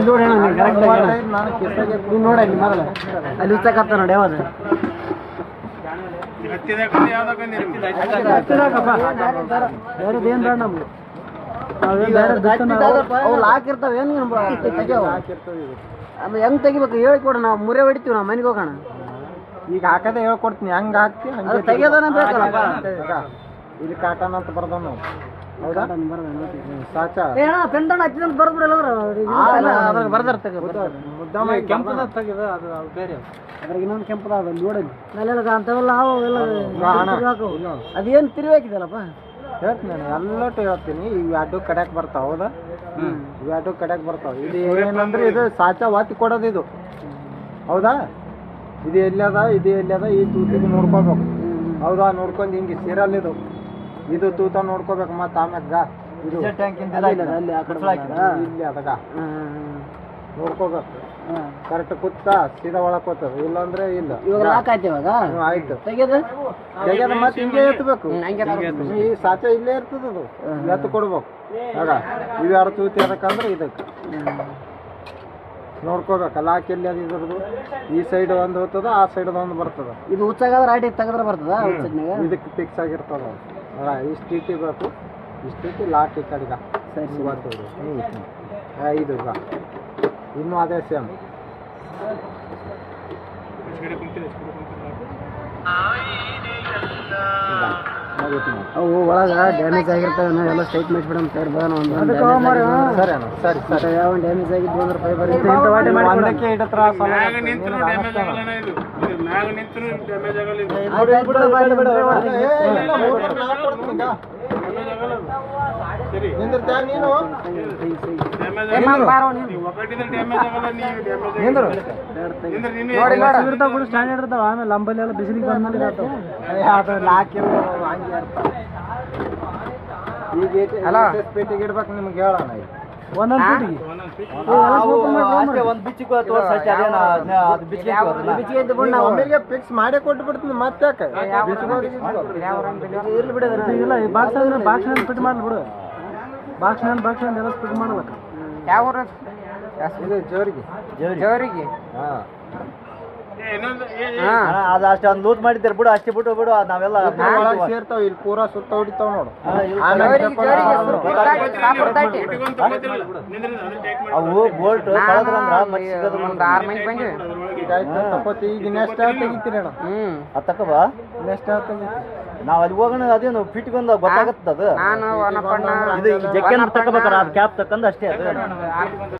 ನೋಡಿ ಮೊದಲ ಅಲ್ಲಿ ಉಚ್ಚಕತ್ತ ನೋಡಿ ಯಾವ್ದು ಬೇರೆದೇನು ಬೇಡ ನಮ್ಗೆ ಹಾಕಿರ್ತಾವ ಏನು ಆಮೇಲೆ ಹೆಂಗ್ ತೆಗಿಬೇಕು ಹೇಳ್ಕೊಡ ನಾವು ಮುರೆ ಹೊಡಿತೀವಿ ನಾವು ಮನೆಗೆ ಹೋಗೋಣ ಈಗ ಹಾಕದೆ ಹೇಳ್ಕೊಡ್ತೀನಿ ಹೆಂಗ್ ಹಾಕ್ತಿ ಹಂಗೆ ತೆಗಿಯೋದನ್ನ ಬೇಕಲ್ಲಪ್ಪ ಇಲ್ಲಿ ಕಾಟನ್ ಅಂತ ಬರ್ದ ನಾವು ಹೌದಾ ಸಾಚ ಪೆಂಡನ್ ಹಚ್ಚಿದಂತ ಬರ್ಬಿಡಲ್ಲ ಅದ್ರಾಗ ಬರ್ದಿರ್ತದೆ ಮುದ್ದಾಮ ಕೆಂಪದ ತೆಗೆದು ಅದು ಬೇರೆ ಅದ್ರಾಗ ಇನ್ನೊಂದು ಕೆಂಪದ ನೋಡಲಿ ಅಲ್ಲೆಲ್ಲ ಅಂಥವೆಲ್ಲ ಅದೇನು ತಿರುವಾಕಿದಲ್ಲಪ್ಪ ಹೇಳ್ತೀನಿ ನಾನು ಎಲ್ಲಟು ಹೇಳ್ತೀನಿ ಇವು ಎರಡು ಕಡೆಕ್ ಬರ್ತಾವ ಹೌದಾ ಇವು ಎರಡು ಕಡೆಕ್ ಬರ್ತಾವ ಇದು ಏನಂದ್ರೆ ಇದು ಸಾಚ ಒತ್ತಿ ಕೊಡೋದು ಇದು ಹೌದಾ ಇದು ಎಲ್ಲದ ಇದು ಎಲ್ಲದ ಈ ತೂತಿಗೆ ನೋಡ್ಕೋಬೇಕು ಹೌದಾ ನೋಡ್ಕೊಂಡು ಹಿಂಗೆ ಸೀರಲ್ ಇದು ತೂತ ನೋಡ್ಕೋಬೇಕು ಮತ್ತೆ ಆಮ್ಯಾಗ ಇದು ಇಲ್ಲಿ ಅದಾಗ ನೋಡ್ಕೋಬೇಕು ಕರೆಕ್ಟ್ ಕುತ್ತ ಸೀದಾ ಒಳಕ್ ಹೋಗ್ತದೆ ಇಲ್ಲಾಂದ್ರೆ ಇಲ್ಲ ಇವಾಗ ಲಾಕ್ ಆಯ್ತು ಇವಾಗ ಆಯ್ತು ತೆಗೆದ ಮತ್ತೆ ಹಿಂಗೆ ಎತ್ತಬೇಕು ಈ ಸಾಚ ಇಲ್ಲೇ ಇರ್ತದ ಅದು ಎತ್ತು ಕೊಡ್ಬೇಕು ಆಗ ಇವೆರಡು ತೂತಿ ಅದಕ್ಕಂದ್ರೆ ಇದಕ್ಕೆ ನೋಡ್ಕೋಬೇಕು ಲಾಕ್ ಎಲ್ಲಿ ಅದು ಇದ್ರದ್ದು ಈ ಸೈಡ್ ಒಂದು ಹೋಗ್ತದ ಆ ಸೈಡ್ ಒಂದು ಬರ್ತದ ಇದು ಹುಚ್ಚಾಗಾದ್ರೆ ಆಯ್ತು ತೆಗೆದ್ರೆ ಬರ್ತದ ಇದಕ್ಕೆ ಫಿಕ್ಸ್ ಆಗಿರ್ತದ ಇಷ್ಟು ಇಟ್ಟಿಬೇಕು ಇಷ್ಟಿಟ್ಟು ಲಾಕ್ ಈ ಕಡೆಗ ಸರಿ ಬರ್ತದೆ ಇದು ಇನ್ನೂ ಅದೇ ಸೇಮ್ ಅವು ಒಳಗ ಡ್ಯಾಮೇಜ್ ಆಗಿರ್ತಾವೆ ಎಲ್ಲ ಸ್ಟ್ರೈಟ್ ಮಾಡಿಸ್ಬಿಡೋಣ ಸರ್ ಬರೋಣ ಸರಿ ಅಣ್ಣ ಸರಿ ಸರಿ ಯಾವ ಡ್ಯಾಮೇಜ್ ಆಗಿದ್ದು ಅಂದ್ರೆ ಫೈಬರ್ ಒಂದಕ್ಕೆ ಇಡತ್ರ ನೀನು ಸ್ಟ್ಯಾಂಡರ್ಡ್ ಇರ್ತಾವ ಆಮೇಲೆ ಲಂಬಲ್ಲಿ ಎಲ್ಲ ಬಿಸಿಲಿಗೆ ಬಂದ್ಮೇಲೆ ಪೇಟಿಗೆ ಇಡ್ಬೇಕು ನಿಮ್ಗೆ ಹೇಳೋಣ ಫಿಕ್ಸ್ ಮಾಡೇ ಕೊಟ್ಟು ಬಿಡ್ತೀನಿ ಮತ್ತೆ ಬಾಕ್ಸ್ ಫಿಟ್ ಮಾಡ್ಲಿ ಬಿಡು ಬಾಕ್ಸ್ ಎಲ್ಲ ಫಿಟ್ ಮಾಡ್ಬೇಕು ಯಾವ ಜೋರಿಗೆ ಜೋರಿಗೆ ಅದು ಅಷ್ಟು ಒಂದು ಲೂಸ್ ಮಾಡಿದ್ದಾರೆ ಬಿಡು ಅಷ್ಟೇ ಬಿಟ್ಟು ಬಿಡು ನಾವೆಲ್ಲ ಸೇರ್ತಾವ ಇಲ್ಲಿ ಪೂರಾ ಸುತ್ತ ಹೊಡಿತಾವ ನೋಡು ಅವು ಬೋಲ್ಟ್ ಈಗ ನೆಕ್ಸ್ಟ್ ತೆಗಿತೀರಿ ಅಣ್ಣ ಅದು ತಕಬ ನೆಕ್ಸ್ಟ್ ನಾವ್ ಅಲ್ಲಿ ಹೋಗೋಣ ಅದೇನು ಫಿಟ್ಗೊಂದು ಗೊತ್ತಾಗತ್ತದ ಅದು ಇದು ಜಕ್ಕೆ ತಗೋಬೇಕಾರ ಅದು ಕ್ಯಾಪ್ ತಕ್ಕಂದು ಅಷ್ಟೇ ಅದು